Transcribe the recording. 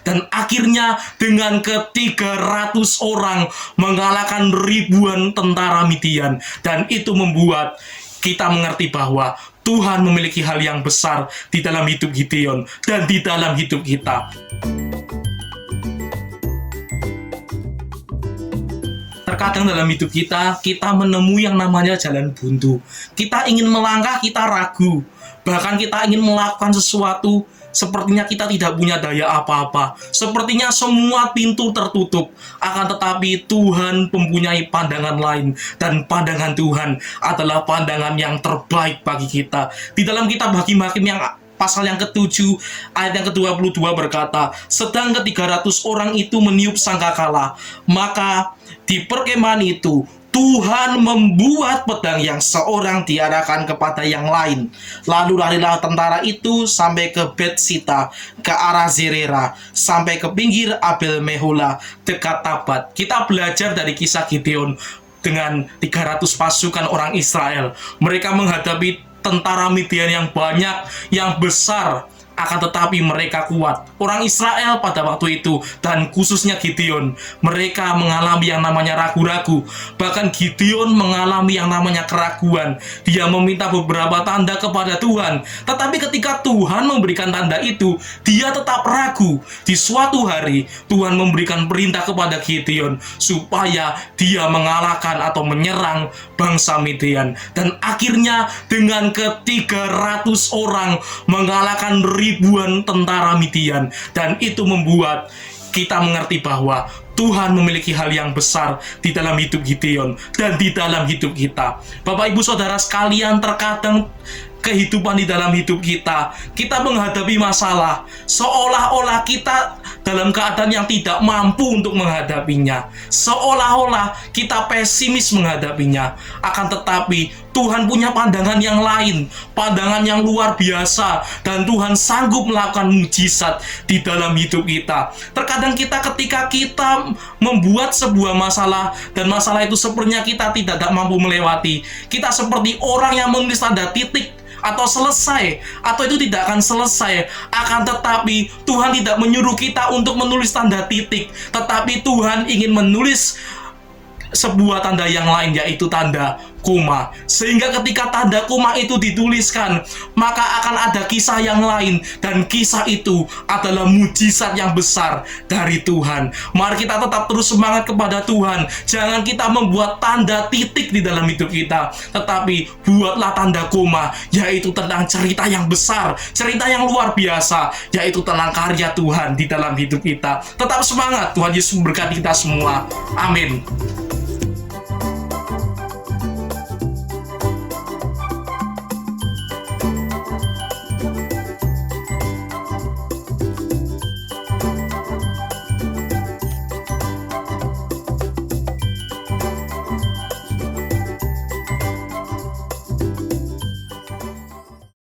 Dan akhirnya dengan ke-300 orang mengalahkan ribuan tentara Midian. Dan itu membuat kita mengerti bahwa Tuhan memiliki hal yang besar di dalam hidup Gideon dan di dalam hidup kita. Terkadang dalam hidup kita menemui yang namanya jalan buntu. Kita ingin melangkah, kita ragu. Bahkan kita ingin melakukan sesuatu, sepertinya kita tidak punya daya apa-apa. Sepertinya semua pintu tertutup. Akan tetapi Tuhan mempunyai pandangan lain. Dan pandangan Tuhan adalah pandangan yang terbaik bagi kita. Di dalam kitab Hakim-Hakim yang pasal yang ke-7 ayat yang ke-22 berkata, sedang ke-300 orang itu meniup sangkakala, maka di perkemahan itu Tuhan membuat pedang yang seorang diarahkan kepada yang lain. Lalu larilah tentara itu sampai ke Betsita, ke arah Zerera, sampai ke pinggir Abel Mehola, dekat Tabat. Kita belajar dari kisah Gideon dengan 300 pasukan orang Israel. Mereka menghadapi tentara Midian yang banyak, yang besar. Akan tetapi mereka kuat. Orang Israel pada waktu itu, dan khususnya Gideon, mereka mengalami yang namanya ragu-ragu. Bahkan Gideon mengalami yang namanya keraguan. Dia meminta beberapa tanda kepada Tuhan. Tetapi ketika Tuhan memberikan tanda itu, dia tetap ragu. Di suatu hari, Tuhan memberikan perintah kepada Gideon supaya dia mengalahkan atau menyerang bangsa Midian. Dan akhirnya dengan ke-300 orang mengalahkan ribuan tentara Midian. Dan itu membuat kita mengerti bahwa Tuhan memiliki hal yang besar di dalam hidup Gideon dan di dalam hidup kita. Bapak Ibu Saudara sekalian, terkadang kehidupan di dalam hidup kita menghadapi masalah seolah-olah kita dalam keadaan yang tidak mampu untuk menghadapinya, seolah-olah kita pesimis menghadapinya. Akan tetapi Tuhan punya pandangan yang lain, pandangan yang luar biasa, dan Tuhan sanggup melakukan mujizat di dalam hidup kita. Terkadang ketika kita membuat sebuah masalah, dan masalah itu sepertinya kita tidak mampu melewati, kita seperti orang yang menulis tanda titik atau selesai, atau itu tidak akan selesai. Akan tetapi Tuhan tidak menyuruh kita untuk menulis tanda titik, tetapi Tuhan ingin menulis sebuah tanda yang lain, yaitu tanda koma. Sehingga ketika tanda koma itu dituliskan, maka akan ada kisah yang lain, dan kisah itu adalah mujizat yang besar dari Tuhan. Mari kita tetap terus semangat kepada Tuhan. Jangan kita membuat tanda titik di dalam hidup kita, tetapi buatlah tanda koma, yaitu tentang cerita yang besar, cerita yang luar biasa, yaitu tentang karya Tuhan di dalam hidup kita. Tetap semangat, Tuhan Yesus memberkati kita semua. Amin.